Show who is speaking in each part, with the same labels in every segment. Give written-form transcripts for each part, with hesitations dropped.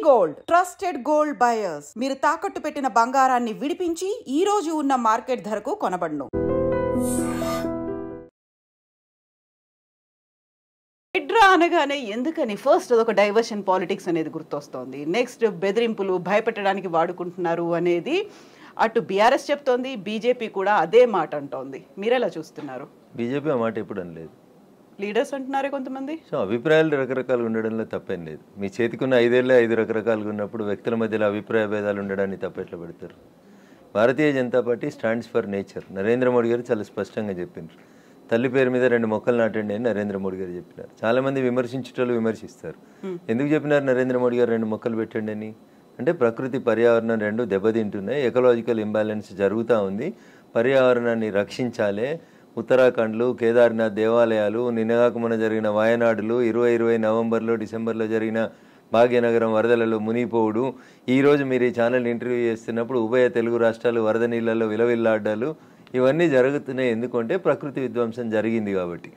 Speaker 1: Gold trusted gold buyers మీరు తాకట్టు పెట్టిన బంగారాన్ని విడిపించి ఈ రోజు ఉన్న మార్కెట్ ధరకు కొనబడును. ఎడ్రా అనగానే ఎందుకని ఫస్ట్ అదొక డైవర్షన్ పాలిటిక్స్ అనేది గుర్తొస్తోంది. నెక్స్ట్ బెదిరింపులు భయపెట్టడానికి వాడుకుంటున్నారు అనేది అటు బీఆర్ఎస్ చెప్తోంది, బీజేపీ కూడా అదే మాట అంటోంది. మీరెలా చూస్తున్నారు?
Speaker 2: బీజేపీ ఆ మాట ఎప్పుడు అనలేదు.
Speaker 1: లీడర్స్ అంటున్నారే కొంతమంది.
Speaker 2: సో అభిప్రాయాలు రకరకాలుగా ఉండడంలో తప్పేం లేదు. మీ చేతికున్న 5 ఏళ్ళే 5 రకరకాలుగా ఉన్నప్పుడు వ్యక్తుల మధ్యలో అభిప్రాయ భేదాలు ఉండడాన్ని తప్పెట్లా పెడతారు. Bharatiya Janata party stands for nature. Narendra Modi గారు చాలా స్పష్టంగా చెప్పినారు. తల్లి పేరు మీద 2 మొక్కలు నాటండి అని నరేంద్ర మోడీ గారు చెప్పినారు. చాలామంది విమర్శించేటోళ్ళు విమర్శిస్తారు. ఎందుకు చెప్పినారు నరేంద్ర మోడీ గారు 2 మొక్కలు పెట్టండి అని? అంటే ప్రకృతి పర్యావరణం 2 దెబ్బతింటున్నాయి, ఎకలాజికల్ ఇంబ్యాలెన్స్ జరుగుతూ ఉంది, పర్యావరణాన్ని రక్షించాలి. ఉత్తరాఖండ్లు, కేదార్నాథ్ దేవాలయాలు, నిన్నగాక మొన్న జరిగిన వాయనాడులు, 2020 నవంబర్లో డిసెంబర్లో జరిగిన భాగ్యనగరం వరదలలో మునిగిపోవుడు, ఈరోజు మీరు ఈ ఛానల్ ఇంటర్వ్యూ చేస్తున్నప్పుడు ఉభయ తెలుగు రాష్ట్రాలు వరద నీళ్ళల్లో విలవిల్లాడ్డాలు, ఇవన్నీ జరుగుతున్నాయి. ఎందుకంటే ప్రకృతి విధ్వంసం జరిగింది కాబట్టి.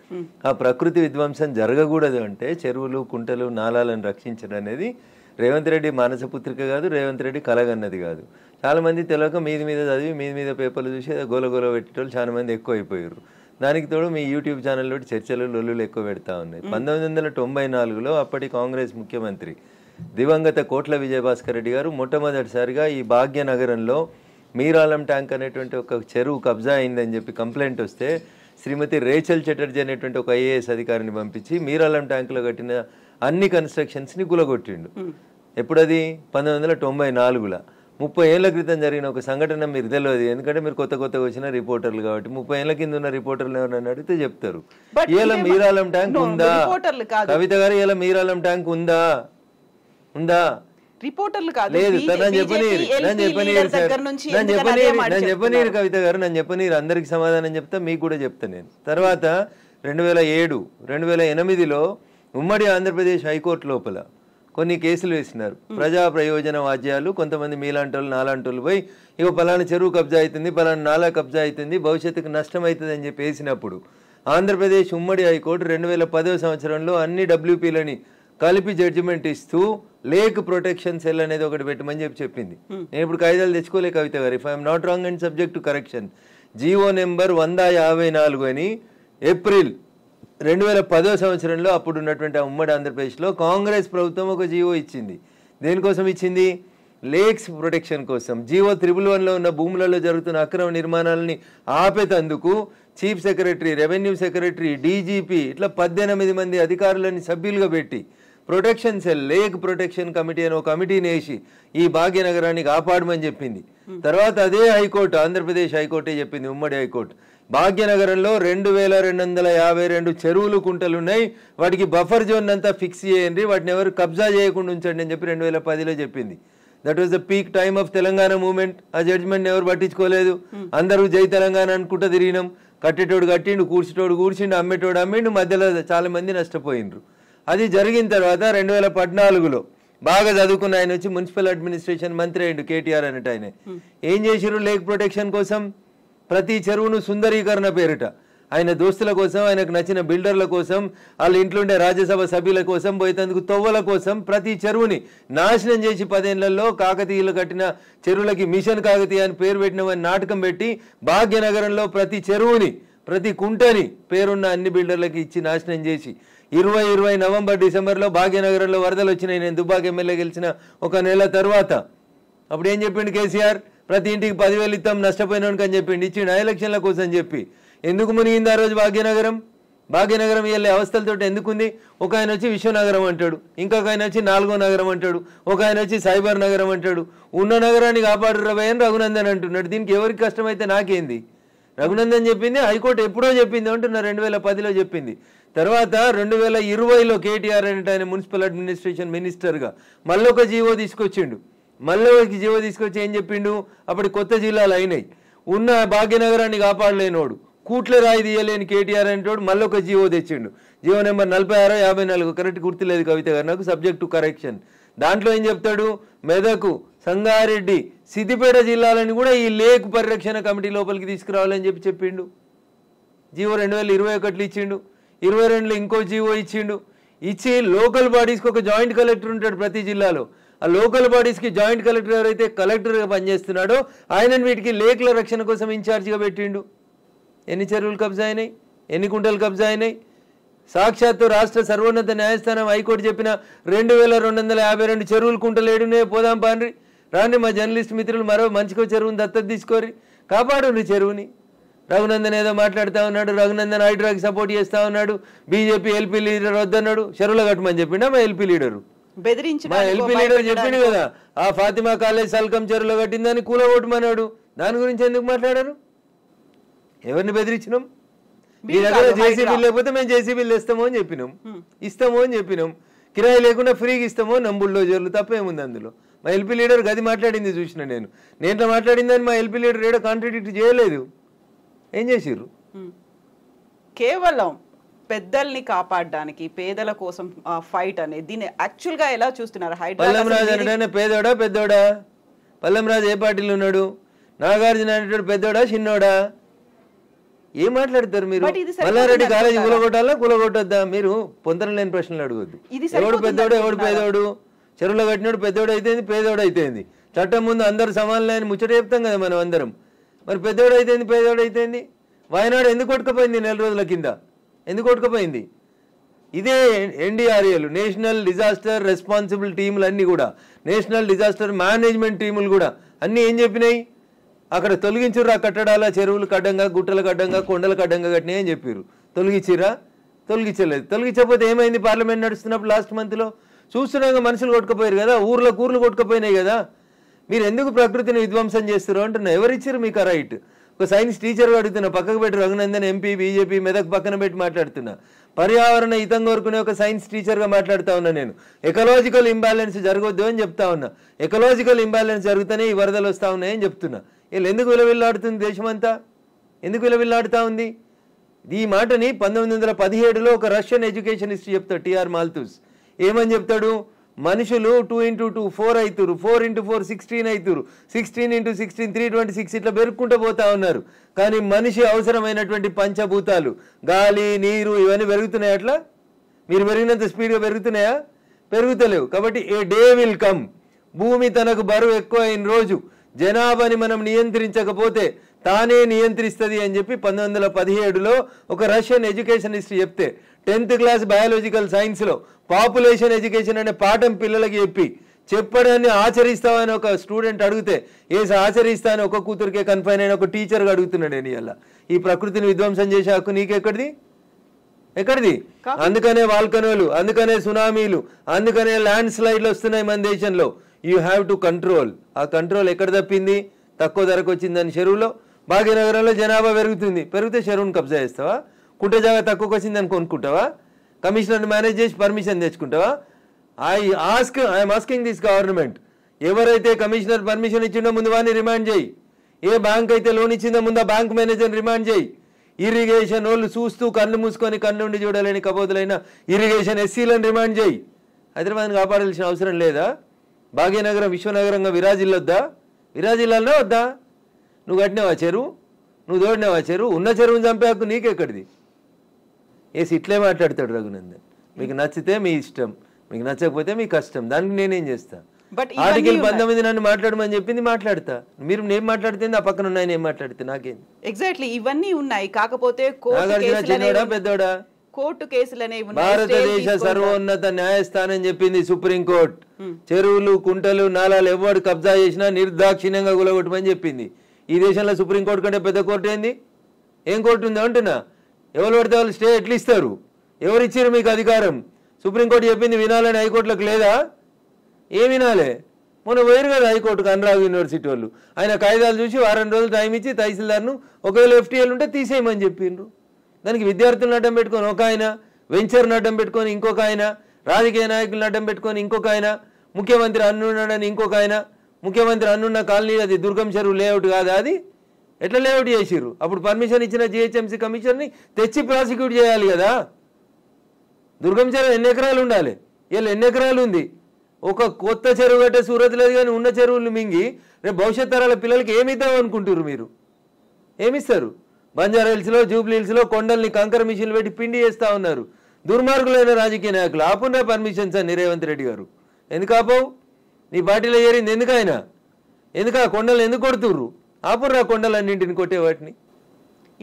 Speaker 2: ఆ ప్రకృతి విధ్వంసం జరగకూడదు అంటే చెరువులు, కుంటలు, నాలాలను రక్షించడం అనేది రేవంత్ రెడ్డి మానసపుత్రిక కాదు, రేవంత్ రెడ్డి కలగన్నది కాదు. చాలామంది తెలియక మీద చదివి మీద పేపర్లు చూసి గోల పెట్టేటోళ్ళు చాలామంది ఎక్కువ అయిపోయారు. దానికి తోడు మీ యూట్యూబ్ ఛానల్లో చర్చలు లొల్లులు ఎక్కువ పెడతా ఉన్నాయి. 1994లో అప్పటి కాంగ్రెస్ ముఖ్యమంత్రి దివంగత కోట్ల విజయభాస్కర్ రెడ్డి గారు మొట్టమొదటిసారిగా ఈ భాగ్యనగరంలో మీరాలం ట్యాంక్ అనేటువంటి ఒక చెరువు కబ్జా అయిందని చెప్పి కంప్లైంట్ వస్తే శ్రీమతి రేచల్ చటర్జీ అనేటువంటి ఒక ఐఏఎస్ అధికారిని పంపించి మీరాలం ట్యాంకులో కట్టిన అన్ని కన్స్ట్రక్షన్స్ని గులగొట్టిండు. ఎప్పుడది? 1994లో. 30 ఏళ్ల క్రితం జరిగిన ఒక సంఘటన మీరు తెలియదు, ఎందుకంటే మీరు కొత్తగా వచ్చిన రిపోర్టర్లు కాబట్టి. 30 ఏళ్ల కింద ఉన్న రిపోర్టర్లు ఎవరైనా అడిగితే చెప్తారు. ఇలా మీరాలం ట్యాంక్ ఉందా కవిత గారు? ఇలా మీరాలం ట్యాంక్ ఉందా?
Speaker 1: రిపోర్టర్లు కాదు,
Speaker 2: లేదు. నన్ను చెప్పనీరు కవిత గారు, నన్ను చెప్పనీరు. అందరికి సమాధానం చెప్తా, మీకు కూడా చెప్తా నేను. తర్వాత 2007, 2008లో ఉమ్మడి ఆంధ్రప్రదేశ్ హైకోర్టు లోపల కొన్ని కేసులు వేసినారు. ప్రజా ప్రయోజన వాద్యాలు, కొంతమంది మీలాంటోళ్ళు నాలాంటోళ్ళు పోయి ఇక పలానా చెరువు కబ్జా అవుతుంది, పలానా నాలా కబ్జా అవుతుంది, భవిష్యత్తుకు నష్టం అవుతుంది అని చెప్పి వేసినప్పుడు ఆంధ్రప్రదేశ్ ఉమ్మడి హైకోర్టు 2010వ సంవత్సరంలో అన్ని డబ్ల్యూపీలని కలిపి జడ్జిమెంట్ ఇస్తూ లేక్ ప్రొటెక్షన్ సెల్ అనేది ఒకటి పెట్టమని చెప్పింది. నేను ఇప్పుడు కాయిదాలు తెచ్చుకోలే కవిత గారు, if I'm not wrong and subject to correction. GO number 154 అని ఏప్రిల్ 2010వ సంవత్సరంలో అప్పుడు ఉన్నటువంటి ఉమ్మడి ఆంధ్రప్రదేశ్లో కాంగ్రెస్ ప్రభుత్వం ఒక జీవో ఇచ్చింది. దేనికోసం ఇచ్చింది? లేక్స్ ప్రొటెక్షన్ కోసం. జీవో 111లో ఉన్న భూములలో జరుగుతున్న అక్రమ నిర్మాణాలని ఆపేతందుకు chief secretary, revenue secretary, DGP ఇట్లా 18 మంది అధికారులని సభ్యులుగా పెట్టి protection cell, lake protection committee అని ఒక కమిటీని వేసి ఈ భాగ్యనగరాన్ని కాపాడమని చెప్పింది. తర్వాత అదే హైకోర్టు, ఆంధ్రప్రదేశ్ హైకోర్టే చెప్పింది, ఉమ్మడి హైకోర్టు, భాగ్యనగరంలో 2252 చెరువులు, కుంటలు ఉన్నాయి, వాటికి బఫర్ జోన్ అంతా ఫిక్స్ చేయండి, వాటిని ఎవరు కబ్జా చేయకుండా ఉంచండి అని చెప్పి 2010లో చెప్పింది. That was the peak time of Telangana movement. ఆ జడ్జిమెంట్ ఎవరు పట్టించుకోలేదు. అందరూ జై తెలంగాణ అనుకుంటూ తిరిగినాం. కట్టేటోడు కట్టిండు, కూర్చేటోడు కూర్చిండు, అమ్మేటోడు అమ్మిండు, మధ్యలో చాలా మంది నష్టపోయిండ్రు. అది జరిగిన తర్వాత 2014లో బాగా చదువుకున్న ఆయన వచ్చి మున్సిపల్ అడ్మినిస్ట్రేషన్ మంత్రి అయ్యిండు, కేటీఆర్ అనేట ఆయన. ఏం చేసిరు లేక్ ప్రొటెక్షన్ కోసం? ప్రతి చెరువును సుందరీకరణ పేరిట ఆయన దోస్తుల కోసం, ఆయనకు నచ్చిన బిల్డర్ల కోసం, వాళ్ళ ఇంట్లో ఉండే రాజ్యసభ సభ్యుల కోసం, పోయేందుకు తొవ్వల కోసం ప్రతి చెరువుని నాశనం చేసి 10 ఏళ్లలో కాకతీయులు కట్టిన చెరువులకి మిషన్ కాకతీయ అని పేరు పెట్టినవని నాటకం పెట్టి భాగ్యనగరంలో ప్రతి చెరువుని, ప్రతి కుంటని పేరున్న అన్ని బిల్డర్లకి ఇచ్చి నాశనం చేసి 2020 నవంబర్ డిసెంబర్లో భాగ్యనగరంలో వరదలు వచ్చినాయి. నేను దుబ్బాక ఎమ్మెల్యే గెలిచిన 1 నెల తర్వాత అప్పుడు ఏం చెప్పిండు కేసీఆర్? ప్రతి ఇంటికి 10,000 ఇస్తాం నష్టపోయినానికి అని చెప్పిండు. ఇచ్చిండు ఎలక్షన్ల కోసం చెప్పి. ఎందుకు మునిగింది ఆ రోజు భాగ్యనగరం? భాగ్యనగరం వెళ్ళే అవస్థలతో ఎందుకుంది? ఒక ఆయన వచ్చి విశ్వనగరం అంటాడు, ఇంకొక ఆయన వచ్చి 4వ నగరం అంటాడు, ఒక ఆయన వచ్చి సైబర్ నగరం అంటాడు. ఉన్న నగరాన్ని కాపాడు రవయ్య అని రఘునందన్ అంటున్నాడు. దీనికి ఎవరికి కష్టమైతే నాకేంది? రఘునందన్ చెప్పింది, హైకోర్టు ఎప్పుడో చెప్పింది అంటున్నా, 2010లో చెప్పింది. తర్వాత 2020లో కేటీఆర్ అంటే ఆయన మున్సిపల్ అడ్మినిస్ట్రేషన్ మినిస్టర్గా మళ్ళీ ఒక జీవో తీసుకొచ్చిండు. మళ్ళీ ఒక జీవో తీసుకొచ్చి ఏం చెప్పిండు? అప్పటి కొత్త జిల్లాలు అయినాయి, ఉన్న భాగ్యనగరాన్ని కాపాడలేనోడు, కూట్ల రాయి తీయలేని కేటీఆర్ అంటోడు మళ్ళీ ఒక జీవో తెచ్చిండు. జీవో నెంబర్ 46, 54 కరెక్ట్ గుర్తులేదు కవిత గారు నాకు, సబ్జెక్ట్ టు కరెక్షన్. దాంట్లో ఏం చెప్తాడు? మెదకు, సంగారెడ్డి, సిద్దిపేట జిల్లాలని కూడా ఈ లేక్ పరిరక్షణ కమిటీ లోపలికి తీసుకురావాలని చెప్పిండు. జీవో 2021లో ఇచ్చిండు. 22లో ఇంకో జీవో ఇచ్చిండు. ఇచ్చి లోకల్ బాడీస్కి ఒక జాయింట్ కలెక్టర్ ఉంటాడు ప్రతి జిల్లాలో, ఆ లోకల్ బాడీస్కి జాయింట్ కలెక్టర్ ఎవరైతే కలెక్టర్గా పనిచేస్తున్నాడో ఆయనను వీటికి లేకుల రక్షణ కోసం ఇన్ఛార్జిగా పెట్టిండు. ఎన్ని చెరువులు కబ్జా అయినాయి, ఎన్ని కుంటలు కబ్జా అయినాయి? సాక్షాత్తు రాష్ట్ర సర్వోన్నత న్యాయస్థానం హైకోర్టు చెప్పిన 2252 చెరువులు కుంటలు ఏడునే పోదాం పాండ్రి రాండి. మా జర్నలిస్ట్ మిత్రులు మరో మంచికో చెరువుని దత్తత తీసుకోరి, కాపాడు చెరువుని. రఘునందన్ ఏదో మాట్లాడుతూ ఉన్నాడు, రఘునందన్ హైడ్రాకి సపోర్ట్ చేస్తూ ఉన్నాడు, బీజేపీ ఎల్పీ లీడర్ వద్దన్నాడు. చెరువులో కట్టమని చెప్పిండా మా ఎల్పీ లీడరు? మా ఎల్పీ లీడర్ చెప్పిండు కదా, ఆ ఫాతిమా కాలేజ్ సల్కం చెరువులో కట్టిందని కూలగొట్టమన్నాడు. దాని గురించి ఎందుకు మాట్లాడారు? ఎవరిని బెదిరించినాం? మీ దగ్గర జేసీబీలు లేకపోతే మేము జేసీబీలు ఇస్తామో అని చెప్పినాం, ఇస్తామో అని చెప్పినాం. కిరాయి లేకుండా ఫ్రీగా ఇస్తామో నంబుల్లో జరులు తప్పేముంది అందులో? మా ఎల్పీ లీడర్ గది మాట్లాడింది చూసిన నేను. నేంట్లో మాట్లాడిందని మా ఎల్పీ లీడర్ ఏడో కాంట్రాడిక్ట్ చేయలేదు. ఏం చేసిర్రు?
Speaker 1: కేవలం పెద్దల్ని కాపాడడానికి, పేదల కోసం ఫైట్ అనేది దీన్ని యాక్చువల్ గా ఎలా చూస్తున్నారు?
Speaker 2: పల్లం రాజు అంటే పేదోడా పెద్దోడా? పల్లం రాజు ఏ పార్టీలో ఉన్నాడు? నాగార్జున అనేటోడు పెద్దోడా చిన్నోడా? ఏం మాట్లాడతారు మీరు? మల్లారెడ్డి కాలేజీ కూలగొట్టాలా కూలగొట్టొద్దా? మీరు పొందడం లేని ప్రశ్నలు అడగొద్దు. ఎవడు పెద్దోడు ఎవడు పేదోడు? చెరువులో కట్టినోడు పెద్దోడు అయితేంది, పేదోడు అయితేంది. చట్టం ముందు అందరు సమానలే అని ముచ్చట చెప్తాం కదా మనం అందరం. మరి పెద్దోడు అయితేంది, పేదోడు అయితేంది? వాయనాడు ఎందుకు కొట్టుకుపోయింది 4 రోజుల కింద? ఎందుకు కొట్టుకుపోయింది? ఇదే ఎన్డీఆర్ఏలు, నేషనల్ డిజాస్టర్ రెస్పాన్సిబుల్ టీములు అన్నీ కూడా, నేషనల్ డిజాస్టర్ మేనేజ్మెంట్ టీములు కూడా అన్నీ ఏం చెప్పినాయి? అక్కడ తొలగించుర్రు ఆ కట్టడాల, చెరువులు కడ్డంగా, గుట్టల కడ్డంగా, కొండల కడ్డంగా కట్టినాయి అని చెప్పారు. తొలగించిరా? తొలగించలేదు. తొలగించకపోతే ఏమైంది? పార్లమెంట్ నడుస్తున్నప్పుడు లాస్ట్ మంత్లో చూస్తున్నాగా మనుషులు కొట్టుకుపోయారు కదా, ఊర్లు కొట్టుకుపోయినాయి కదా. మీరు ఎందుకు ప్రకృతిని విధ్వంసం చేస్తారు అంటున్నా. ఎవరిచ్చారు మీకు ఆ రైట్? ఒక సైన్స్ టీచర్ అడుగుతున్నా, పక్కకు పెట్టి రఘునందన్ ఎంపీ బీజేపీ మెదక్ పక్కన పెట్టి మాట్లాడుతున్నా. పర్యావరణ హితం కోరుకునే ఒక సైన్స్ టీచర్గా మాట్లాడుతూ ఉన్నా నేను. ఎకలాజికల్ ఇంబ్యాలెన్స్ జరగొద్దు అని చెప్తా ఉన్నా. ఎకలాజికల్ ఇంబ్యాలెన్స్ జరుగుతూనే ఈ వరదలు వస్తూ ఉన్నాయని చెప్తున్నా. వీళ్ళు ఎందుకు విలవిల్లాడుతుంది దేశమంతా? ఎందుకు విలవిల్లాడుతూ ఉంది? ఈ మాటని 1917లో ఒక రష్యన్ ఎడ్యుకేషన్ హిస్టరీ చెప్తాడు టిఆర్ మాల్తూస్. ఏమని చెప్తాడు? మనుషులు 2 × 2 4 అవుతారు, 4 × 4 16 అవుతారు, 16 × 16 326 ఇట్లా పెరుక్కుంటూ పోతా ఉన్నారు. కానీ మనిషి అవసరమైనటువంటి పంచభూతాలు గాలి, నీరు ఇవన్నీ పెరుగుతున్నాయి. అట్లా మీరు పెరిగినంత స్పీడ్గా పెరుగుతున్నాయా? పెరుగుతలేవు. కాబట్టి ఏ డే విల్ కమ్, భూమి తనకు బరువు ఎక్కువ అయిన రోజు జనాభాని మనం నియంత్రించకపోతే తానే నియంత్రిస్తుంది అని చెప్పి 1917లో ఒక రష్యన్ ఎడ్యుకేషన్ హిస్టరీ చెప్తే 10th క్లాస్ బయాలజికల్ సైన్స్లో పాపులేషన్ ఎడ్యుకేషన్ అనే పాఠం పిల్లలకి చెప్పడాన్ని ఆచరిస్తామని ఒక స్టూడెంట్ అడిగితే ఆచరిస్తా అని ఒక కూతురికే కన్ఫైన్ అయిన ఒక టీచర్గా అడుగుతున్నాడు. నేను ఇలా ఈ ప్రకృతిని విధ్వంసం చేసే హక్కు నీకెక్కడిది? ఎక్కడిది? అందుకనే వాల్కనోలు, అందుకనే సునామీలు, అందుకనే ల్యాండ్ స్లైడ్లు వస్తున్నాయి మన దేశంలో. You have to control. ఆ కంట్రోల్ ఎక్కడ తప్పింది? తక్కువ ధరకు వచ్చిందని చెరువులో. భాగ్యనగరంలో జనాభా పెరిగితే చెరువును కబ్జా చేస్తావా? కుంట జాగా తక్కువకి వచ్చిందని కొనుక్కుంటావా? కమిషనర్ని మేనేజ్ చేసి పర్మిషన్ తెచ్చుకుంటావా? ఐఎమ్ ఆస్కింగ్ దిస్ గవర్నమెంట్, ఎవరైతే కమిషనర్ పర్మిషన్ ఇచ్చిండో ముందు వాడిని రిమాండ్ చేయి. ఏ బ్యాంక్ అయితే లోన్ ఇచ్చిందో ముందు ఆ బ్యాంక్ మేనేజర్ని రిమాండ్ చేయి. ఇరిగేషన్ వాళ్ళు చూస్తూ కళ్ళు మూసుకొని కళ్ళుండి చూడలేని కబోదులైన ఇరిగేషన్ ఎస్సీలను రిమాండ్ చేయి. హైదరాబాద్ని కాపాడాల్సిన అవసరం లేదా? భాగ్యనగరం విశ్వనగరంగా విరాజిల్లొద్దా? విరాజిల్లాలనే వద్దా? నువ్వు కట్టినావా చెరువు? నువ్వు తోడినావా చెరువు? ఉన్న చెరువుని చంపే హక్కు నీకెక్కడిది? ఇట్లే మాట్లాడతాడు రఘునందన్. మీకు నచ్చితే మీ ఇష్టం, మీకు నచ్చకపోతే మీ కష్టం. దానికి నేనేం చేస్తా? ఆర్టికల్ 19 నన్ను మాట్లాడమని చెప్పింది, మాట్లాడతా. మీరు నేను మాట్లాడితే ఆ పక్కన ఉన్నాయి, నేను మాట్లాడితే నాకేం?
Speaker 1: ఎగ్జాక్ట్లీ ఇవన్నీ ఉన్నాయి. కాకపోతే
Speaker 2: చిన్నోడా పెద్దోడా?
Speaker 1: కోర్టు కేసులనే
Speaker 2: భారతదేశ సర్వోన్నత న్యాయస్థానం చెప్పింది, సుప్రీంకోర్టు చెరువులు, కుంటలు, నాలాలు ఎవడు కబ్జా చేసినా నిర్దాక్షిణ్యంగా గులగొట్టమని చెప్పింది. ఈ దేశంలో సుప్రీంకోర్టు కంటే పెద్ద కోర్టు ఏంది? ఏం కోర్టు ఉంది అంటున్నా? ఎవరు పడితే వాళ్ళు స్టే ఎట్లా ఇస్తారు? ఎవరు ఇచ్చారు మీకు అధికారం? సుప్రీంకోర్టు చెప్పింది వినాలని హైకోర్టులకు లేదా? ఏం వినాలే? మొన్న పోయారు కదా హైకోర్టుకు అనురాగ్ యూనివర్సిటీ వాళ్ళు. ఆయన కాయిదాలు చూసి వారం రోజులు టైం ఇచ్చి తహసీల్దార్ను ఒకవేళ ఎఫ్టీఎల్ ఉంటే తీసేయమని చెప్పిండ్రు. దానికి విద్యార్థులను అడ్డం పెట్టుకొని ఒక ఆయన, వెంచర్ను అడ్డం పెట్టుకొని ఇంకొక ఆయన, రాజకీయ నాయకులను అడ్డం పెట్టుకొని ఇంకొక ఆయన, ముఖ్యమంత్రి అన్నున్నాడని ఇంకొక ఆయన. ముఖ్యమంత్రి అన్నున్న కాలనీ అది దుర్గం చెరువు లేఅవుట్ కాదా? అది ఎట్లా లేఅవుట్ చేసిర్రు? అప్పుడు పర్మిషన్ ఇచ్చిన జిహెచ్ఎంసీ కమిషనర్ని తెచ్చి ప్రాసిక్యూట్ చేయాలి కదా. దుర్గం చెరువు ఎన్ని ఎకరాలు ఉండాలి? వీళ్ళు ఎన్ని ఎకరాలు ఉంది? ఒక కొత్త చెరువు కట్టే సూరత్ లేదు, కానీ ఉన్న చెరువులు మింగి రేపు భవిష్యత్ తరాల పిల్లలకి ఏమిద్దాం అనుకుంటారు మీరు? ఏమిస్తారు? బంజారా హిల్స్లో, జూబ్లీ హిల్స్లో కొండల్ని కంకర మిషన్లు పెట్టి పిండి చేస్తూ ఉన్నారు దుర్మార్గులైన రాజకీయ నాయకులు. ఆపున్నా పర్మిషన్స్ అని రేవంత్ రెడ్డి గారు ఎందుకు ఆపవు? నీ పార్టీలో చేరింది ఎందుకు ఆయన? ఎందుకు ఆ కొండలు ఎందుకు కొడుతుర్రు? ఆపుర్రా కొండలన్నింటిని కొట్టే వాటిని.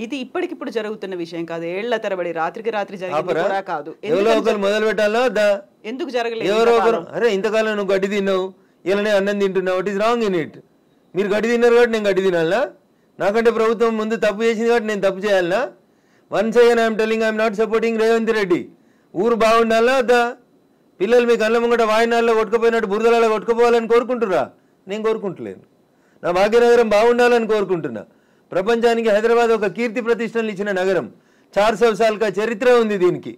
Speaker 1: ఇది ఇప్పటికిప్పుడు జరుగుతున్న విషయం కాదు, ఏళ్ల తరబడి రాత్రికి రాత్రి జరిగింది కూడా కాదు.
Speaker 2: ఎవరో ఒకరు మొదలు పెట్టాలా?
Speaker 1: ఎందుకు జరగలేదు?
Speaker 2: ఎవరో ఒకరు, అరే ఇంతకాలం నువ్వు గడ్డి తిన్నావు, ఇలానే అన్నం తింటున్నావు, it is wrong in it. మీరు గడ్డి తిన్నారు కాబట్టి నేను గడ్డి తినాలా? నాకంటే ప్రభుత్వం ముందు తప్పు చేసింది కాబట్టి నేను తప్పు చేయాలా? Once again I'm telling I'm not supporting Revanth Reddy. ఊరు బాగుండాలా? పిల్లలు మీ కళ్ళ ముంగట వాయినాల్లో కొట్టుకుపోయినట్టు బురదలలో కొట్టుకుపోవాలని కోరుకుంటురా? నేను కోరుకుంటలేను. నా భాగ్యనగరం బాగుండాలని కోరుకుంటున్నా. ప్రపంచానికి హైదరాబాద్ ఒక కీర్తి ప్రతిష్టలు ఇచ్చిన నగరం, 400 సార్లుగా చరిత్ర ఉంది దీనికి.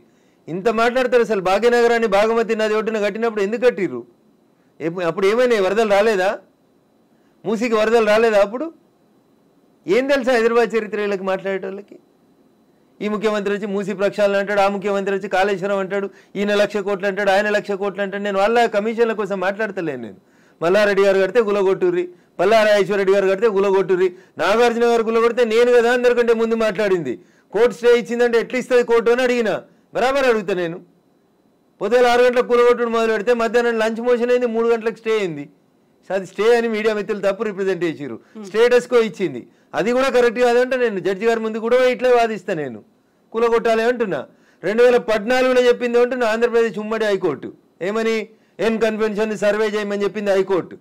Speaker 2: ఇంత మాట్లాడతారు. అసలు భాగ్యనగరాన్ని బాగమతి నది ఒడ్డున కట్టినప్పుడు ఎందుకు కట్టిర్రు? అప్పుడు ఏమైనా వరదలు రాలేదా? మూసీకి వరదలు రాలేదా? అప్పుడు ఏం తెలుసా హైదరాబాద్ చరిత్ర వీళ్ళకి మాట్లాడేటోళ్ళకి? ఈ ముఖ్యమంత్రి వచ్చి మూసీ ప్రక్షాళన అంటాడు, ఆ ముఖ్యమంత్రి వచ్చి కాళేశ్వరం అంటాడు, ఈయన 1,00,000 కోట్లు అంటాడు, ఆయన 1,00,000 కోట్లు అంటాడు. నేను వాళ్ళ కమిషన్ల కోసం మాట్లాడతలేను. నేను మల్లారెడ్డి గారు కడితే గులగొట్టుర్రి, పల్లారాజేశ్వరరెడ్డి గారు కడితే గులగొట్టుర్రి, నాగార్జున గారు గులగొడితే నేను కదా అందరికంటే ముందు మాట్లాడింది. కోర్టు స్టే ఇచ్చిందంటే ఎట్లా ఇస్తుంది కోర్టు అని అడిగిన. బరాబర్ అడుగుతా నేను. పొద్దున 6 గంటలకు కూలగొట్టుడు మొదలు పెడితే మధ్యాహ్నం లంచ్ మోషన్ అయింది, 3 గంటలకు స్టే అయింది. అది స్టే అని మీడియా మిత్రులు తప్పు రిప్రజెంట్ చేసిరు. స్టేటస్కో ఇచ్చింది, అది కూడా కరెక్ట్ కాదంటే నేను జడ్జి గారి ముందు కూడా ఇట్లా వాదిస్తా. నేను కూలగొట్టాలి అంటున్నా. 2014లో చెప్పింది అంటున్నా ఆంధ్రప్రదేశ్ ఉమ్మడి హైకోర్టు. ఏమని? ఎన్ కన్వెన్షన్ సర్వే చేయమని చెప్పింది హైకోర్టు.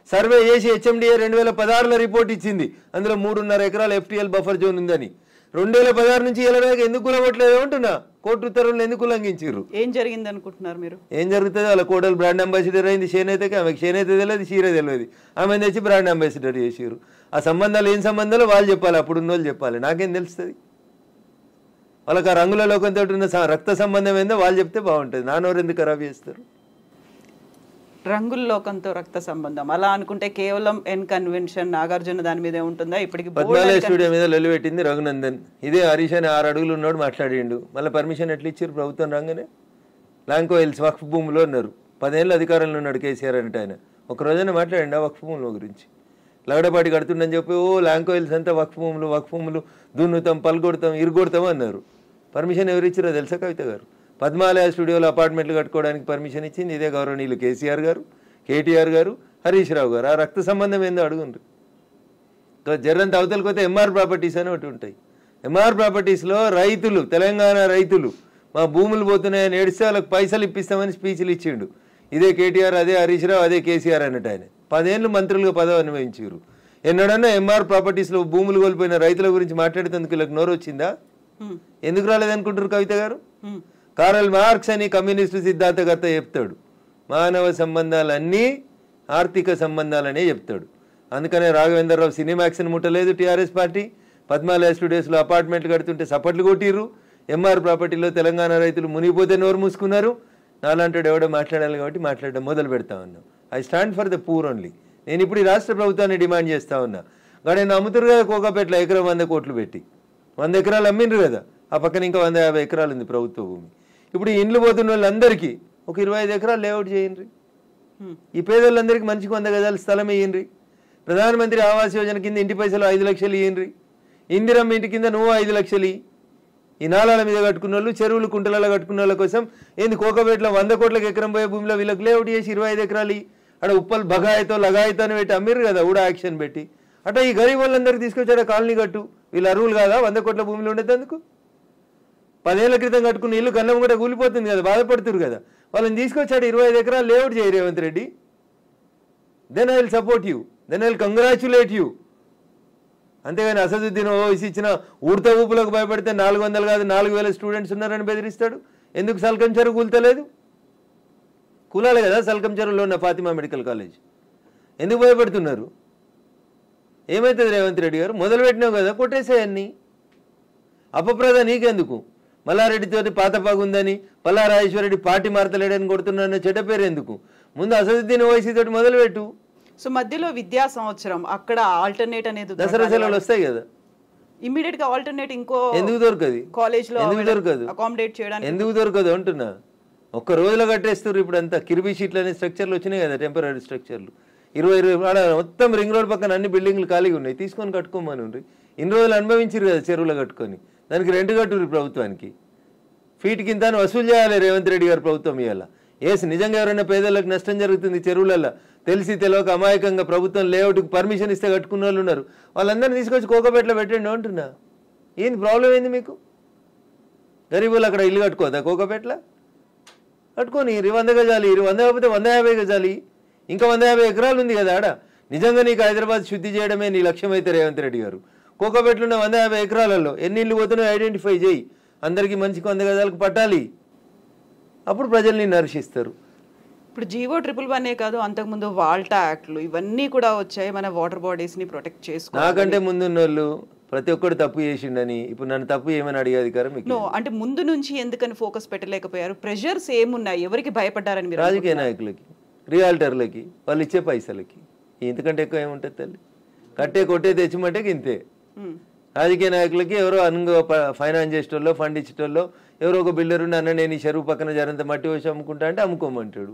Speaker 2: సర్వే చేసి హెచ్ఎండిఏ 2016లో రిపోర్ట్ ఇచ్చింది, అందులో 3.5 ఎకరాల FTL బఫర్ జోన్ ఉందని. 2016 నుంచి ఇలా ఎందుకు కూలగొట్టలేదు అంటున్నా. కోర్టు ఉత్తర్వులను ఎందుకు ఉల్లంఘించారు?
Speaker 1: ఏం జరిగింది అనుకుంటున్నారు మీరు?
Speaker 2: ఏం జరుగుతుంది? వాళ్ళ కోడలు బ్రాండ్ అంబాసిడర్ అయింది చేనేతకి. ఆమెకి చేనేత తెలియదు, చీర తెలియదు, ఆమె తెచ్చి బ్రాండ్ అంబాసిడర్ చేసారు. ఆ సంబంధాలు ఏం సంబంధాలు వాళ్ళు చెప్పాలి, అప్పుడు ఉన్న వాళ్ళు చెప్పాలి. నాకేం తెలుస్తుంది? వాళ్ళకి ఆ రంగుల లోకంతో ఉన్న రక్త సంబంధం ఏందో వాళ్ళు చెప్తే బాగుంటుంది. నానోరు ఎందుకు ఖరాబ్ చేస్తారు?
Speaker 1: రంగుల లోకంతో రక్త సంబంధం అలా అనుకుంటే కేవలం ఎన్ కన్వెన్షన్ నాగార్జున దాని మీదే ఉంటుందా? ఇప్పటికి
Speaker 2: పద్మాలయ స్టూడియో మీద లొల్లి పెట్టింది రఘునందన్. ఇదే హరీష్ అని 6 అడుగులు ఉన్నాడు మాట్లాడిండు. మళ్ళీ పర్మిషన్ ఎట్లా ఇచ్చారు ప్రభుత్వం రాగానే? లాంకో హిల్స్ వక్ఫ్ భూమిలో ఉన్నారు, 10 ఏళ్ళు అధికారంలో ఉన్నాడు కేసీఆర్ అంటే. ఆయన ఒక రోజైనా మాట్లాడండి ఆ వక్ఫ్ భూముల గురించి? లగడపాటి కడుతుండని చెప్పి లాంకో హిల్స్ అంతా వక్ఫ్ భూములు దున్నుతాం, పల్గొడతాం, ఇరుగొడతాం అన్నారు. పర్మిషన్ ఎవరు ఇచ్చారో తెలుసా కవిత గారు? పద్మాలయ స్టూడియోలో అపార్ట్మెంట్లు కట్టుకోవడానికి పర్మిషన్ ఇచ్చింది ఇదే గౌరవనీయులు కేసీఆర్ గారు, కేటీఆర్ గారు, హరీష్ రావు గారు. ఆ రక్త సంబంధం ఏందో అడుగుండ్రు. జర్రంత అవతలకి పోతే ఎంఆర్ ప్రాపర్టీస్ అని ఒకటి ఉంటాయి. ఎంఆర్ ప్రాపర్టీస్లో రైతులు, తెలంగాణ రైతులు మా భూములు పోతున్నాయని ఏడిస్తే వాళ్ళకి పైసలు ఇప్పిస్తామని స్పీచ్లు ఇచ్చిండు. ఇదే కేటీఆర్, అదే హరీష్ రావు, అదే కేసీఆర్ అన్నట్టు. ఆయన 10 ఏళ్ళు మంత్రులుగా పదవి అనుభవించారు. ఎన్నడన్నా ఎంఆర్ ప్రాపర్టీస్లో భూములు కోల్పోయిన రైతుల గురించి మాట్లాడేందుకు వీళ్ళకి నోరు వచ్చిందా? ఎందుకు రాలేదనుకుంటారు కవిత గారు? కారల్ మార్క్స్ అని కమ్యూనిస్టు సిద్ధాంతకర్త చెప్తాడు, మానవ సంబంధాలన్నీ ఆర్థిక సంబంధాలనే చెప్తాడు. అందుకనే రాఘవేంద్రరావు సినిమాక్స్ని ముట్టలేదు టీఆర్ఎస్ పార్టీ. పద్మాలయ స్టూడియోస్లో అపార్ట్మెంట్లు కడుతుంటే సపట్లు కొట్టిర్రు. ఎంఆర్ ప్రాపర్టీలో తెలంగాణ రైతులు మునిగిపోతే నోరు మూసుకున్నారు. నాలంటాడు ఎవడో మాట్లాడాలి కాబట్టి మాట్లాడడం మొదలు పెడతా ఉన్నాం. I stand for the poor only. నేను ఇప్పుడు ఈ రాష్ట్ర ప్రభుత్వాన్ని డిమాండ్ చేస్తా ఉన్నా. నేను అమ్ముతురు కదా కోకాపేటలో ఎకరం 100 కోట్లు పెట్టి, 100 ఎకరాలు అమ్మిండ్రు కదా. ఆ పక్కన ఇంకా 150 ఎకరాలు ఉంది ప్రభుత్వ భూమి. ఇప్పుడు ఈ ఇండ్లు పోతున్న వాళ్ళందరికీ ఒక 25 ఎకరాలు లేఅవుట్ చేయండి. ఈ పేదోళ్ళందరికీ మంచికి 100 గజాల స్థలం ఇయ్యండి. ప్రధానమంత్రి ఆవాస్ యోజన కింద ఇంటి పైసలు 5 లక్షలు ఇయ్యండి. ఇందిరమ్మ ఇంటి కింద నువ్వు 5 లక్షలు. ఈ నాలాల మీద కట్టుకున్న వాళ్ళు, చెరువులు కుంటలలో కట్టుకున్న వాళ్ళ కోసం ఏంది కోకపేటలో 100 కోట్లకు ఎకరం పోయే భూమిలో వీళ్ళకి లేఅవుట్ చేసి 25 ఎకరాలు అక్కడ ఉప్పల్ బగాయితో లగాయితో అని పెట్టి అమ్మిర్రు కదా, కూడా యాక్షన్ పెట్టి. అట్లా ఈ గరీబ్ వాళ్ళందరికీ తీసుకొచ్చారు కాలనీ కట్టు. వీళ్ళు అరువులు కాదా 100 కోట్ల భూమిలో ఉండేందుకు? 10 ఏళ్ల క్రితం కట్టుకున్న ఇల్లు కళ్ళం కూడా కూలిపోతుంది కదా, బాధపడుతురు కదా. వాళ్ళని తీసుకొచ్చాడు 25 ఎకరాలు లేఅవుట్ చేయి Revanth Reddy. Then I will support you, then I will congratulate you. అంతేగాని అసదుద్దీన్ ఓవైసీ ఇచ్చిన ఉడత ఊపులకు భయపడితే 400 కాదు 4000 స్టూడెంట్స్ ఉన్నారని బెదిరిస్తాడు. ఎందుకు సల్కం చెరువు కూల్తలేదు? కూలాలి కదా సల్కం చెరువులో ఉన్న ఫాతిమా మెడికల్ కాలేజ్. ఎందుకు భయపడుతున్నారు? ఏమవుతుంది రేవంత్ రెడ్డి గారు? మొదలుపెట్టినావు కదా, కొట్టేసేయన్ని. అపప్రద నీకెందుకు? మల్లారెడ్డితోటి పాతపాగుందని, పల్లారాజేశ్వరరెడ్డి పార్టీ మారతలేడని కొడుతున్నాను చెడ్డ పేరు ఎందుకు? ముందు అసదుద్దీన్ ఓవైసీ తోటి మొదలుపెట్టు.
Speaker 1: సో మధ్యలో విద్యా సంవత్సరం అక్కడ ఆల్టర్నేట్ అనేది
Speaker 2: దసరా సెలవులు వస్తాయి కదా,
Speaker 1: ఇమ్మీడియట్ గా ఆల్టర్నేట్ ఇంకో
Speaker 2: ఎందుకు దొరకదు?
Speaker 1: కాలేజ్ లో
Speaker 2: ఎందుకు దొరకదు?
Speaker 1: అకామిడేట్ చేయడానికి
Speaker 2: ఎందుకు దొరకదు అంటున్నా. ఒక్క రోజులో కట్టేస్తారు. ఇప్పుడు అంతా కిర్బీ షీట్లు అనే స్ట్రక్చర్లు వచ్చినాయి కదా, టెంపరీ స్ట్రక్చర్లు. 20 మొత్తం రింగ్ రోడ్ పక్కన అన్ని బిల్డింగ్లు ఖాళీగా ఉన్నాయి, తీసుకొని కట్టుకోమని ఉండ్రి. ఇన్ని రోజులు అనుభవించారు కదా చెరువులో కట్టుకొని, దానికి రెంట్ కట్టుర్రి ప్రభుత్వానికి. ఫీట్ కింద వసూలు చేయాలి రేవంత్ రెడ్డి గారు ప్రభుత్వం ఇవాళ. ఏసి నిజంగా ఎవరైనా పేదలకు నష్టం జరుగుతుంది చెరువులలో తెలిసి తెలియక అమాయకంగా ప్రభుత్వం లేఅవుట్కి పర్మిషన్ ఇస్తే కట్టుకున్న వాళ్ళు ఉన్నారు. వాళ్ళందరినీ తీసుకొచ్చి కోకపేటలో పెట్టండి అంటున్నా. ఏంది ప్రాబ్లం ఏంది మీకు? గరీబులు అక్కడ ఇల్లు కట్టుకోదా కోకపేటలో? కట్టుకొని 100 గజాలు 100 కాకపోతే 150 గజాలు, ఇంకా 150 ఎకరాలు ఉంది కదా ఆడ. నిజంగా నీకు హైదరాబాద్ శుద్ధి చేయడమే నీ లక్ష్యం అయితే రేవంత్ రెడ్డి గారు, కోకపేటలో ఉన్న 150 ఎకరాలలో ఎన్ని ఇళ్ళు పోతున్నాయో ఐడెంటిఫై చేయి, అందరికీ మంచికి 100 గజాలకు పట్టాలి, అప్పుడు ప్రజల్ని నరిశిస్తారు.
Speaker 1: ఇప్పుడు జీవో 111 కాదు, అంతకుముందు వాల్టా యాక్ట్లు ఇవన్నీ కూడా వచ్చాయి మన వాటర్ బాడీస్ని ప్రొటెక్ట్ చేసుకో.
Speaker 2: నాకంటే ముందున్న వాళ్ళు ప్రతి ఒక్కరు తప్పు చేసిండని ఇప్పుడు నన్ను తప్పు ఏమని అడిగే అధికారం మీకు?
Speaker 1: నో, అంటే ముందు నుంచి ఎందుకని ఫోకస్ పెట్టలేకపోయారు? ప్రెషర్స్ ఏమున్నాయి? ఎవరికి భయపడ్డారని మీరు?
Speaker 2: రాజకీయ నాయకులకి, రియాల్టర్లకి, వాళ్ళు ఇచ్చే పైసలకి. ఇంతకంటే ఎక్కువ ఏముంటుంది తల్లి? కట్టే కొట్టే తెచ్చిమంటే ఇంతే. రాజకీయ నాయకులకి ఎవరో ఫైనాన్స్ చేసేటోళ్ళో ఫండ్ ఇచ్చేటోళ్ళో ఎవరో ఒక బిల్డర్ ఉండి అన్న నేను ఈ చెరువు పక్కన జరంత మట్టి వచ్చి అమ్ముకుంటా అంటే అమ్ముకోమంటాడు,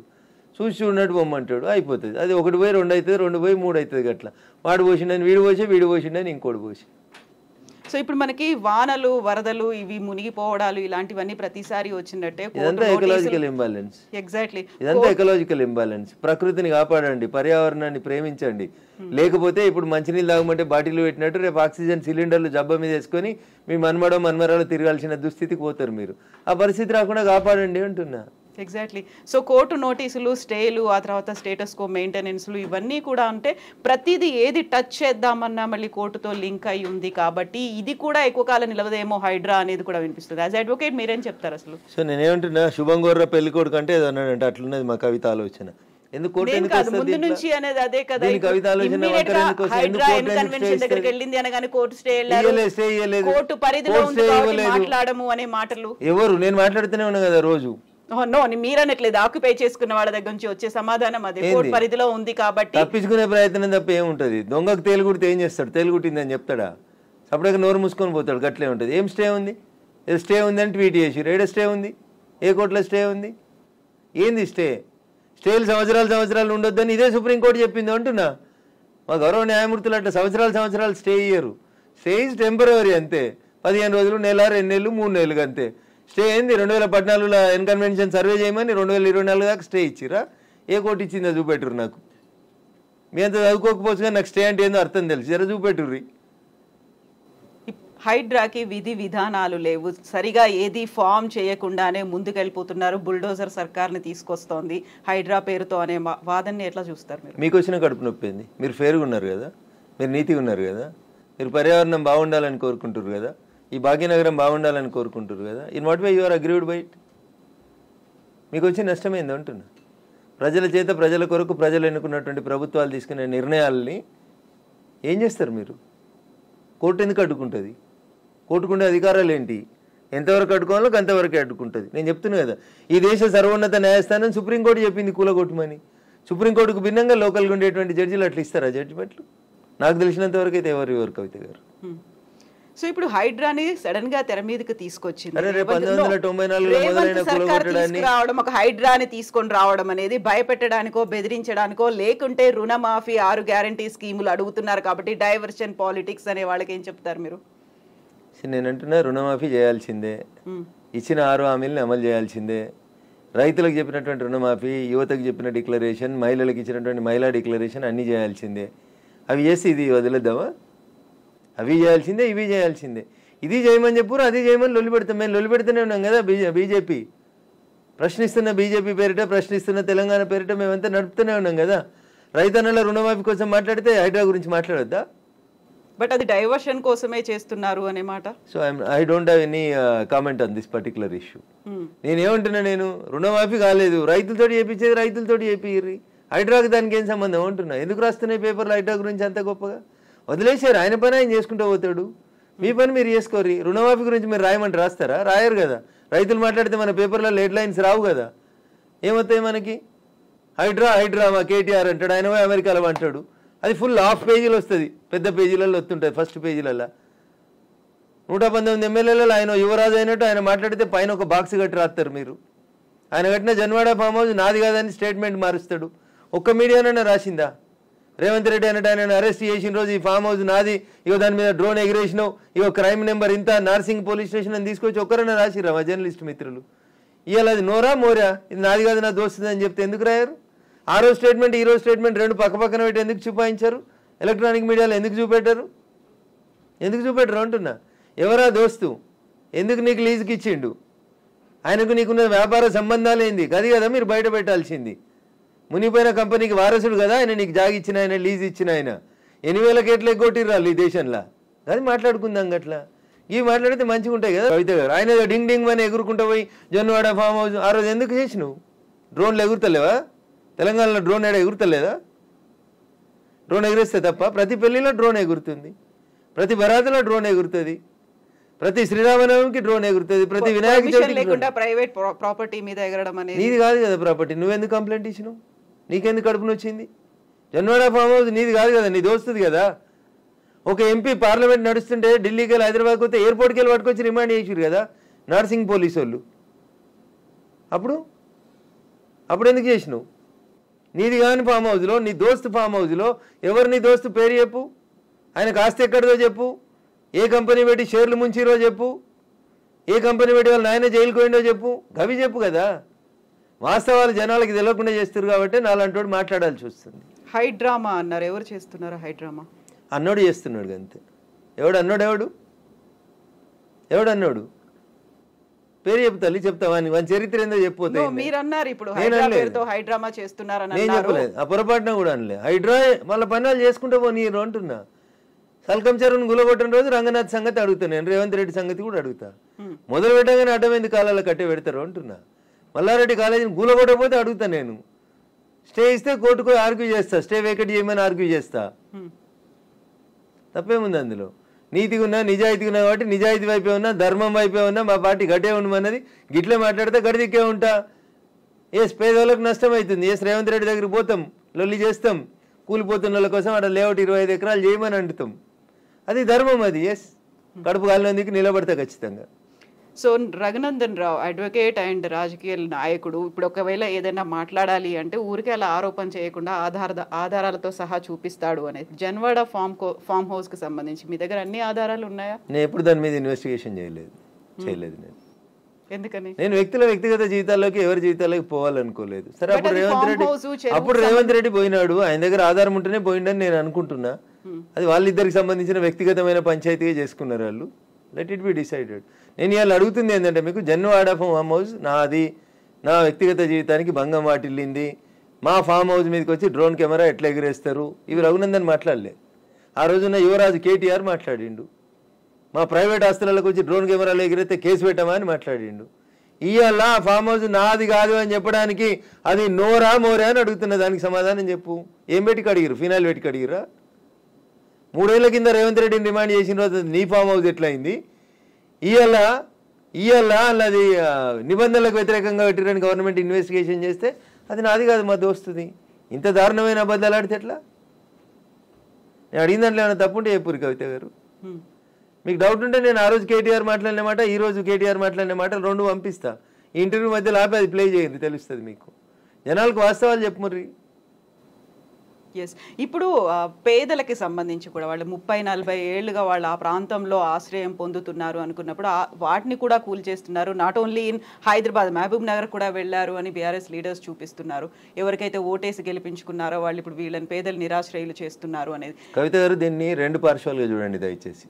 Speaker 2: చూసి చూడనట్టు పొమ్మంటాడు, అయిపోతుంది. అది 1 పోయి 2 అవుతుంది, 2 పోయి 3 అవుతుంది. గట్లా వాడు పోసిండని వీడు పోసి, వీడు పోసిండని ఇంకోటి పోసి.
Speaker 1: సో ఇప్పుడు మనకి వానలు వరదలు ఇవి మునిగిపోవడాలు ఇలాంటివన్నీ ప్రతిసారి వచ్చినట్టే.
Speaker 2: ఇదంతా ఎకలాజికల్ ఇంబ్యాలెన్స్.
Speaker 1: ఎగ్జాక్ట్లీ,
Speaker 2: ఇదంతా ఎకలాజికల్ ఇంబ్యాలెన్స్. ప్రకృతిని కాపాడండి, పర్యావరణాన్ని ప్రేమించండి. లేకపోతే ఇప్పుడు మంచినీళ్ళు తాగమంటే బాటిల్ పెట్టినట్టు రేపు ఆక్సిజన్ సిలిండర్లు జబ్బ మీద వేసుకొని మీ మన్మరాలు తిరగాల్సిన దుస్థితికి పోతారు మీరు. ఆ పరిస్థితి రాకుండా కాపాడండి అంటున్నా.
Speaker 1: ఎగ్జాక్ట్లీ. సో కోర్టు నోటీసులు, స్టేలు, ఆ తర్వాత స్టేటస్ కో మెయింటెనెన్స్లు ఇవన్నీ కూడా అంటే ప్రతిదీ ఏది టచ్ చేద్దామన్నా మళ్ళీ కోర్టుతో లింక్ అయి ఉంది కాబట్టి ఇది కూడా ఎక్కువ కాలం నిలవదేమో హైడ్రా అనేది కూడా వినిపిస్తుంది. యాజ్ అడ్వకేట్ మీరేం చెప్తారు అసలు?
Speaker 2: సో నేనేమంటున్నా, శుభం గోర్ర పెళ్లి కొడుకు అంటే ఏదో అన్నాడంటే అట్లున్నది మా కవిత ఆలోచన. ఎందుకు ముందు
Speaker 1: నుంచి అనేది అదే కదా,
Speaker 2: కవిత ఆలోచన
Speaker 1: దగ్గరికి వెళ్ళింది అనగానే కోర్టు స్టే కోర్టు పరిధిలో మాట్లాడము అనే మాటలు
Speaker 2: ఎవరు? నేను మాట్లాడుతూనే ఉన్నా కదా రోజు.
Speaker 1: నో, మీరనట్లేదు, ఆక్యుపై చేసుకున్న వాళ్ళ దగ్గర నుంచి వచ్చే సమాధానం అదే, కోర్టు పరిధిలో ఉంది కాబట్టి.
Speaker 2: తప్పించుకునే ప్రయత్నం తప్ప ఏముంటది? దొంగకు తేలుగుడితే ఏం చేస్తాడు? తేలుగుట్టిందని చెప్తాడా? సపరేట్గా నోరు మూసుకొని పోతాడు. గట్లే ఉంటుంది. ఏం స్టే ఉంది? స్టే ఉంది అని ట్వీట్ చేసి ఏడ స్టే ఉంది? ఏ కోర్టులో స్టే ఉంది? ఏంది స్టే? స్టేలు సంవత్సరాలు ఉండొద్దని ఇదే సుప్రీంకోర్టు చెప్పింది అంటున్నా. మా గౌరవ న్యాయమూర్తులు అట్లా సంవత్సరాలు స్టే ఇయ్యరు. స్టే ఈజ్ టెంపరరీ అంతే. 15 రోజులు, నెల, 2 నెలలు, 3 నెలలు అంతే. స్టే ఏంది? 2014లో ఎన్కన్వెన్షన్ సర్వే చేయమని 2024 దాకా స్టే ఇచ్చిరా? ఏ కోర్టు ఇచ్చిందో చూపెట్టురు నాకు. మీ అంత చదువుకోకపోవచ్చు కానీ నాకు స్టే అంటే ఏందో అర్థం తెలుసు. జర చూపెట్టుర్రి.
Speaker 1: హైడ్రాకి విధి విధానాలు లేవు, సరిగా ఏది ఫామ్ చేయకుండానే ముందుకెళ్ళిపోతున్నారు, బుల్డోజర్ సర్కార్ని తీసుకొస్తోంది హైడ్రా పేరుతో అనే వాదనని ఎట్లా చూస్తారు మీరు?
Speaker 2: మీకు వచ్చిన కడుపు నొప్పి ఏంది? మీరు ఫేర్గా ఉన్నారు కదా, మీరు నీతిగా ఉన్నారు కదా, మీరు పర్యావరణం బాగుండాలని కోరుకుంటారు కదా, ఈ భాగ్యనగరం బాగుండాలని కోరుకుంటారు కదా. In what way you are agreed by it? మీకు వచ్చి నష్టమైంది అంటున్నా. ప్రజల చేత, ప్రజల కొరకు ప్రజలు ఎన్నుకున్నటువంటి ప్రభుత్వాలు తీసుకునే నిర్ణయాలని ఏం చేస్తారు మీరు? కోర్టు ఎందుకు అడ్డుకుంటుంది? కోర్టుకుండే అధికారాలు ఏంటి? ఎంతవరకు అడ్డుకోవాలో అంతవరకే అడ్డుకుంటుంది. నేను చెప్తున్నా కదా, ఈ దేశ సర్వోన్నత న్యాయస్థానం సుప్రీంకోర్టు చెప్పింది కూలగొట్టమని. సుప్రీంకోర్టుకు భిన్నంగా లోకల్గా ఉండేటువంటి జడ్జిలు అట్లా ఇస్తారా జడ్జిమెంట్లు? నాకు తెలిసినంత వరకు అయితే ఎవరు కవిత గారు.
Speaker 1: సో ఇప్పుడు హైడ్రాని సడన్ గా తెర మీదకి తీసుకొచ్చింది.
Speaker 2: 1994
Speaker 1: రావడం, ఒక హైడ్రాని తీసుకొని రావడం అనేది భయపెట్టడానికో బెదిరించడానికో, లేకుంటే రుణమాఫీ 6 గ్యారంటీ స్కీములు అడుగుతున్నారు కాబట్టి డైవర్షన్ పాలిటిక్స్ అనే వాళ్ళకి ఏం చెప్తారు మీరు?
Speaker 2: నేను అంటున్నా, రుణమాఫీ చేయాల్సిందే, ఇచ్చిన 6 హామీలను అమలు చేయాల్సిందే. రైతులకు చెప్పినటువంటి రుణమాఫీ, యువతకు చెప్పిన డిక్లరేషన్, మహిళలకు ఇచ్చినటువంటి మహిళా డిక్లరేషన్ అన్నీ చేయాల్సిందే. అవి చేసి ఇది వదిలేద్దామా? అవి చేయాల్సిందే, ఇవి చేయాల్సిందే. ఇది చేయమని చెప్పురు, అది చేయమని లొల్లి పెడతాం. మేము లొల్లి పెడుతూనే ఉన్నాం కదా. బీజేపీ ప్రశ్నిస్తున్న, బీజేపీ పేరిట ప్రశ్నిస్తున్న తెలంగాణ పేరిట మేమంతా నడుపుతూనే ఉన్నాం కదా. రైతన్నల రుణమాఫీ కోసం మాట్లాడితే హైడ్రా గురించి మాట్లాడొద్దా?
Speaker 1: బట్ అది డైవర్షన్ కోసమే చేస్తున్నారు అనే మాట.
Speaker 2: So I don't have any comment on this particular issue. నేనేమంటున్నా, నేను రుణమాఫీ కాలేదు, రైతులతోటి చేయించేది రైతులతోటి చేపిర్రి, హైడ్రాకి దానికి ఏం సంబంధం అంటున్నా. ఎందుకు రాస్తున్నాయి పేపర్లు హైడ్రా గురించి అంత గొప్పగా? వదిలేసారు, ఆయన పని ఆయన చేసుకుంటూ పోతాడు, మీ పని మీరు చేసుకోరు. రుణమాఫీ గురించి మీరు రాయమంటే రాస్తారా? రాయరు కదా. రైతులు మాట్లాడితే మన పేపర్లో హెడ్ లైన్స్ రావు కదా. ఏమవుతాయి మనకి? హైడ్రా మా కేటీఆర్ అంటాడు, ఆయన అమెరికాలో అంటాడు, అది ఫుల్ హాఫ్ పేజీలు వస్తుంది, పెద్ద పేజీలలో వస్తుంటుంది. ఫస్ట్ పేజీలలో 119 ఎమ్మెల్యేలలో ఆయన యువరాజు అయినట్టు ఆయన మాట్లాడితే పైన ఒక బాక్స్ కట్టి రాస్తారు మీరు. ఆయన కట్టిన జన్వాడ ఫామ్ హౌస్ నాది కాదని స్టేట్మెంట్ మారుస్తాడు. ఒక్క మీడియానైనా రాసిందా? రేవంత్ రెడ్డి అన్నట్టు ఆయన అరెస్ట్ చేసిన రోజు ఈ ఫామ్ హౌస్ నాది, ఇగో దాని మీద డ్రోన్ ఎగిరేసినావు, ఇగో క్రైమ్ నెంబర్ ఇంత, నార్సింగ్ పోలీస్ స్టేషన్ అని తీసుకొచ్చి ఒక్కరైనా రాసిరా మా జర్నలిస్ట్ మిత్రులు? ఇవాళ అది నోరా మోరా, ఇది నాది కాదు నా దోస్తుంది అని చెప్తే ఎందుకు రాయారు? ఆ రోజు స్టేట్మెంట్ ఈ రోజు స్టేట్మెంట్ రెండు పక్క పక్కన పెట్టి ఎందుకు చూపాయించారు? ఎలక్ట్రానిక్ మీడియాలో ఎందుకు చూపెట్టారు? ఎందుకు చూపెట్టరు అంటున్నా. ఎవరా దోస్తు? ఎందుకు నీకు లీజుకి ఇచ్చిండు? ఆయనకు నీకున్న వ్యాపార సంబంధాలు ఏంది? అది కదా మీరు బయట పెట్టాల్సింది. మునిపోయిన కంపెనీకి వారసుడు కదా ఆయన, నీకు జాగి ఇచ్చిన ఆయన, లీజ్ ఇచ్చిన ఆయన. 8,000 కోట్లు ఎగ్గొట్టిర్రాళ్ళు ఈ దేశంలో. అది మాట్లాడుకుందాం గట్లా. ఇవి మాట్లాడితే మంచిగా ఉంటాయి కదా కవిత గారు. ఆయన డింగ్ డింగ్ అని ఎగురుకుంటూ పోయి జొన్నవాడ ఫామ్ హౌస్ ఆ రోజు ఎందుకు చేసినావు? డ్రోన్లు ఎగురుతలేవా? తెలంగాణలో డ్రోన్ ఏడా ఎగురుతలేదా? డ్రోన్ ఎగిరేస్తే తప్ప ప్రతి పెళ్లిలో డ్రోన్ ఎగురుతుంది, ప్రతి బరాతలో డ్రోన్ ఎగురుతుంది, ప్రతి శ్రీరామనవమికి డ్రోన్ ఎగురుతుంది, ప్రతి వినాయక చవితికి.
Speaker 1: ప్రైవేట్ ప్రాపర్టీ మీద ఎగరడం అనేది
Speaker 2: నీది కాదు కదా ప్రాపర్టీ. నువ్వెందుకు కంప్లైంట్ ఇచ్చినావు? నీకెందుకు కడుపున వచ్చింది? జొన్నవాడ ఫామ్ హౌస్ నీది కాదు కదా, నీ దోస్తుంది కదా. ఒక ఎంపీ పార్లమెంట్ నడుస్తుంటే ఢిల్లీకి వెళ్ళి హైదరాబాద్కి వస్తే ఎయిర్పోర్ట్కి వెళ్ళి పట్టుకొచ్చి రిమాండ్ చేసిరు కదా నర్సింగ్ పోలీసు వాళ్ళు. అప్పుడు ఎందుకు చేసినావు? నీది కాని ఫామ్ హౌస్లో, నీ దోస్తు ఫామ్ హౌస్లో ఎవరు నీ దోస్తు పేరు చెప్పు, ఆయనకు ఆస్తి ఎక్కడిదో చెప్పు, ఏ కంపెనీ పెట్టి షేర్లు ముంచిరో చెప్పు, ఏ కంపెనీ పెట్టి వాళ్ళు నాయన జైలుకు పోయిండో చెప్పు, గవి చెప్పు కదా. వాస్తవాలు జనాలకి తెలియకుండా చేస్తారు కాబట్టి నాలంటోడు మాట్లాడాల్సి వస్తుంది.
Speaker 1: హైడ్రామా అన్నారు. ఎవరు చేస్తున్నారు హైడ్రామా?
Speaker 2: అన్నోడు చేస్తున్నాడు అంతే. ఎవడు అన్నోడు? ఎవడు పేరు చెప్తా చెప్తావా? వాని చరిత్ర ఏందో చెప్పిపోతే
Speaker 1: మీరు అన్నారు ఇప్పుడు హైడ్రామా చేస్తున్నారని.
Speaker 2: నేను చెప్పలేదు, ఆ పొరపాటున కూడా అనలే. హైడ్రా వాళ్ళ పనులు చేసుకుంటూ పోనీరు అంటున్నా. సల్కం చెరువును గులగొట్టిన రోజు రంగనాథ్ సంగతి అడుగుతా, నేను రేవంత్ రెడ్డి సంగతి కూడా అడుగుతా. మొదలు పెట్టగానే అడ్డమైంది కాలాల కట్టే పెడతారు అంటున్నా. మల్లారెడ్డి కాలేజీని గులగొట్టకపోతే అడుగుతా, నేను స్టే ఇస్తే కోర్టుకు ఆర్గ్యూ చేస్తా, స్టే వేకెట్ చేయమని ఆర్గ్యూ చేస్తా. తప్పేముంది అందులో? నీతిగా ఉన్నా, నిజాయితీగా ఉన్నా కాబట్టి నిజాయితీ వైపే ఉన్నా, ధర్మం వైపే ఉన్నా, మా పార్టీ గట్టే ఉండమన్నది. గిట్లే మాట్లాడితే గడిదిక్కే ఉంటా. పేదవాళ్ళకు నష్టం అవుతుంది. రేవంత్ రెడ్డి దగ్గరికి పోతాం, లొల్లి చేస్తాం, కూలిపోతున్న వాళ్ళ కోసం అక్కడ లేఅవుట్ 25 ఎకరాలు చేయమని అంటుతాం. అది ధర్మం. అది కడుపు కాలినందుకు నిలబడతా ఖచ్చితంగా.
Speaker 1: So Raghunandan Rao advocate and రాజకీయ నాయకుడు, ఇప్పుడు ఒకవేళ ఏదైనా మాట్లాడాలి అంటే ఊరికే అలా ఆరోపణ చేయకుండా ఆధారాలతో సహా చూపిస్తాడు అనేది. జన్వాడ ఫామ్ హౌస్ కి సంబంధించి మీ దగ్గర అన్ని ఆధారాలు ఉన్నాయా?
Speaker 2: నేను ఎప్పుడు దాని మీద ఇన్వెస్టిగేషన్ చేయలేదు. నేను
Speaker 1: ఎందుకని?
Speaker 2: నేను వ్యక్తిగత జీవితాల్లోకి ఎవరి జీవితాల్లోకి పోవాలనుకోలేదు. సరే, అప్పుడు రేవంత్ రెడ్డి పోయినాడు, ఆయన దగ్గర ఆధారం ఉంటేనే పోయిండని నేను అనుకుంటున్నా. అది వాళ్ళిద్దరికి సంబంధించిన వ్యక్తిగతమైన పంచాయతీగా చేసుకున్నారు వాళ్ళు. Let it be decided. నేను ఇవాళ అడుగుతుంది ఏంటంటే, మీకు జన్వాడ ఫామ్ హౌస్ నాది, నా వ్యక్తిగత జీవితానికి భంగం వాటిల్లింది, మా ఫామ్ హౌస్ మీదకి వచ్చి డ్రోన్ కెమెరా ఎట్లా ఎగిరేస్తారు, ఇవి రఘునందన్ మాట్లాడలే. ఆ రోజున యువరాజు కేటీఆర్ మాట్లాడిండు. మా ప్రైవేట్ ఆస్తులకు వచ్చి డ్రోన్ కెమెరాలు ఎగిరితే కేసు పెట్టమా అని మాట్లాడిండు. ఇవాళ ఫామ్ హౌస్ నాది కాదు అని చెప్పడానికి అది నోరా మోరా అని అడుగుతున్న, దానికి సమాధానం చెప్పు. ఏం పెట్టి కడిగిరు? ఫినాయిల్ పెట్టి కడిగిరా? 3 ఏళ్ల కింద రేవంత్ రెడ్డిని డిమాండ్ చేసిన రోజు నీ ఫామ్ హౌస్ ఎట్లయింది? ఇవాళ అది నిబంధనలకు వ్యతిరేకంగా పెట్టిరని గవర్నమెంట్ ఇన్వెస్టిగేషన్ చేస్తే అది నాది కాదు, మా దోస్తుది. ఇంత దారుణమైన అబద్ధాలు ఆడితే ఎట్లా? నేను అడిగిన దాంట్లో ఏమైనా తప్పుంటే చెప్పురు కవిత గారు. మీకు డౌట్ ఉంటే నేను ఆ రోజు కేటీఆర్ మాట్లాడిన మాట, ఈ రోజు కేటీఆర్ మాట్లాడిన మాటలు 2 పంపిస్తా. ఈ ఇంటర్వ్యూ మధ్యలో ఆపి అది ప్లే చేయండి, తెలుస్తుంది మీకు. జనాలకు వాస్తవాలు చెప్పుమర్రి.
Speaker 1: ఎస్. ఇప్పుడు పేదలకి సంబంధించి కూడా వాళ్ళు 30-40 ఏళ్లుగా వాళ్ళు ఆ ప్రాంతంలో ఆశ్రయం పొందుతున్నారు అనుకున్నప్పుడు వాటిని కూడా కూల్చేస్తున్నారు. Not only in Hyderabad, Mahabubnagar కూడా వెళ్ళారు అని బీఆర్ఎస్ లీడర్స్ చూపిస్తున్నారు. ఎవరికైతే ఓటేసి గెలిపించుకున్నారో వాళ్ళు ఇప్పుడు వీళ్ళని పేదలు నిరాశ్రయులు చేస్తున్నారు అనేది.
Speaker 2: కవిత గారు, దీన్ని 2 పార్శ్వాలుగా చూడండి దయచేసి.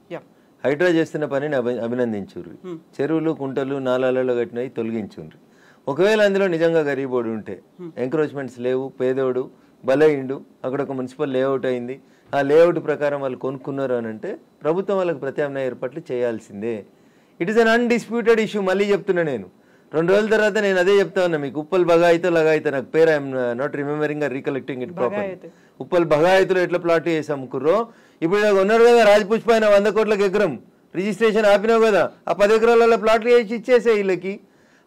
Speaker 2: హైడ్రా చేస్తున్న పనిని అభినందించుర్రి. చెరువులు, కుంటలు, నాలాలలో కట్టినవి తొలగించుండ్రి. ఒకవేళ అందులో నిజంగా గరీబోడు ఉంటే, ఎంక్రోచ్మెంట్స్ లేవు, పేదోడు బలైండు, అక్కడ ఒక మున్సిపల్ లేఅవుట్ అయింది, ఆ లేఅవుట్ ప్రకారం వాళ్ళు కొనుక్కున్నారు అని అంటే ప్రభుత్వం వాళ్ళకి ప్రత్యామ్నాయ ఏర్పాట్లు చేయాల్సిందే. It is an undisputed issue. మళ్ళీ చెప్తున్నా నేను, 2 రోజుల తర్వాత నేను అదే చెప్తా ఉన్నా మీకు. ఉప్పల్ బగాయితో లగాయితో, నాకు పేరు I'm not remembering or recollecting it proper. Uppal బగాయితులో ఎట్లా ప్లాట్ చేసి అమ్ముకుర్రో, ఇప్పుడు ఉన్నారు కదా రాజపుష్ప ఆయన 100 కోట్లకు ఎకరం రిజిస్ట్రేషన్ ఆపినావు కదా, ఆ 10 ఎకరాలలో ప్లాట్లు చేసి ఇచ్చేసే వీళ్ళకి.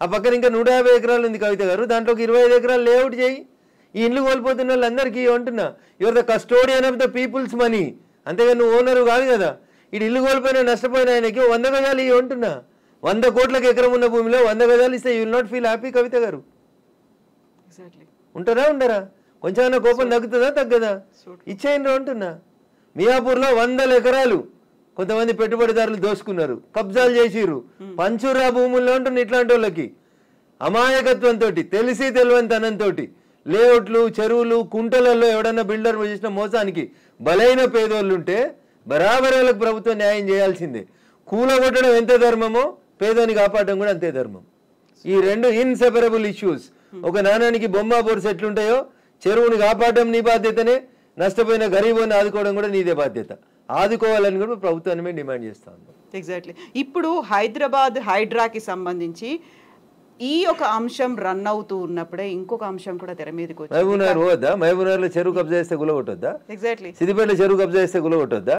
Speaker 2: ఆ పక్కన ఇంకా 150 ఎకరాలు ఉంది కవిత గారు, దాంట్లోకి 25 ఎకరాలు లేఅవుట్ చేయి. ఈ ఇండ్లు కోల్పోతున్న వాళ్ళందరికీ అంటున్నా, your the custodian of the peoples money, అంతేగా నువ్వు ఓనరు కాదు కదా. ఇటు ఇల్లు కోల్పోయినా నష్టపోయిన ఆయనకి 100 గజాలు ఇవి అంటున్నా. 100 కోట్లకు ఎకరం ఉన్న భూమిలో 100 గజాలు ఇస్తే you will not feel happy Kavitha గారు? ఉంటారా ఉండరా? కొంచెం కోపం తగ్గుతుందా తగ్గదా? ఇచ్చేయండి అంటున్నా. మియాపూర్లో 100 ఎకరాలు కొంతమంది పెట్టుబడిదారులు దోసుకున్నారు, కబ్జాలు చేసిర్రు, పంచురా భూముల్లో ఉంటున్న ఇట్లాంటి వాళ్ళకి అమాయకత్వంతో, తెలిసి తెలియనితనంతో లేఅవుట్లు చెరువులు కుంటలలో ఎవడన్నా బిల్డర్ చేసిన మోసానికి బలైన పేదోళ్ళు ఉంటే బరాబరాలకు ప్రభుత్వం న్యాయం చేయాల్సిందే. కూలగొట్టడం ఎంత ధర్మమో పేదోని కాపాడడం కూడా అంతే ధర్మం. ఈ రెండు ఇన్సెపరబుల్ ఇష్యూస్. ఒక నాణానికి బొమ్మ బొరుసు ఎట్లుంటాయో చెరువుని కాపాడడం నీ బాధ్యతనే, నష్టపోయిన గరీబోని ఆదుకోవడం కూడా నీదే బాధ్యత. ఆదుకోవాలని కూడా ప్రభుత్వాన్ని మేము డిమాండ్ చేస్తా ఉన్నాం.
Speaker 1: ఎగ్జాక్ట్లీ. ఇప్పుడు హైదరాబాద్ హైడ్రాకి సంబంధించి ఈ ఒక అంశం రన్ అవుతూ ఉన్నప్పుడే ఇంకొక అంశం కూడా తెర మీదకి వచ్చింది.
Speaker 2: మహబూబ్నగర్ పోవద్దా? మహబూబ్నగర్లో చెరువు కబ్జా చేస్తే గులగొట్టొద్దా?
Speaker 1: ఎగ్జాక్ట్లీ.
Speaker 2: సిద్దిపేటలో చెరువు కబ్జా చేస్తే గులగొట్టొద్దా?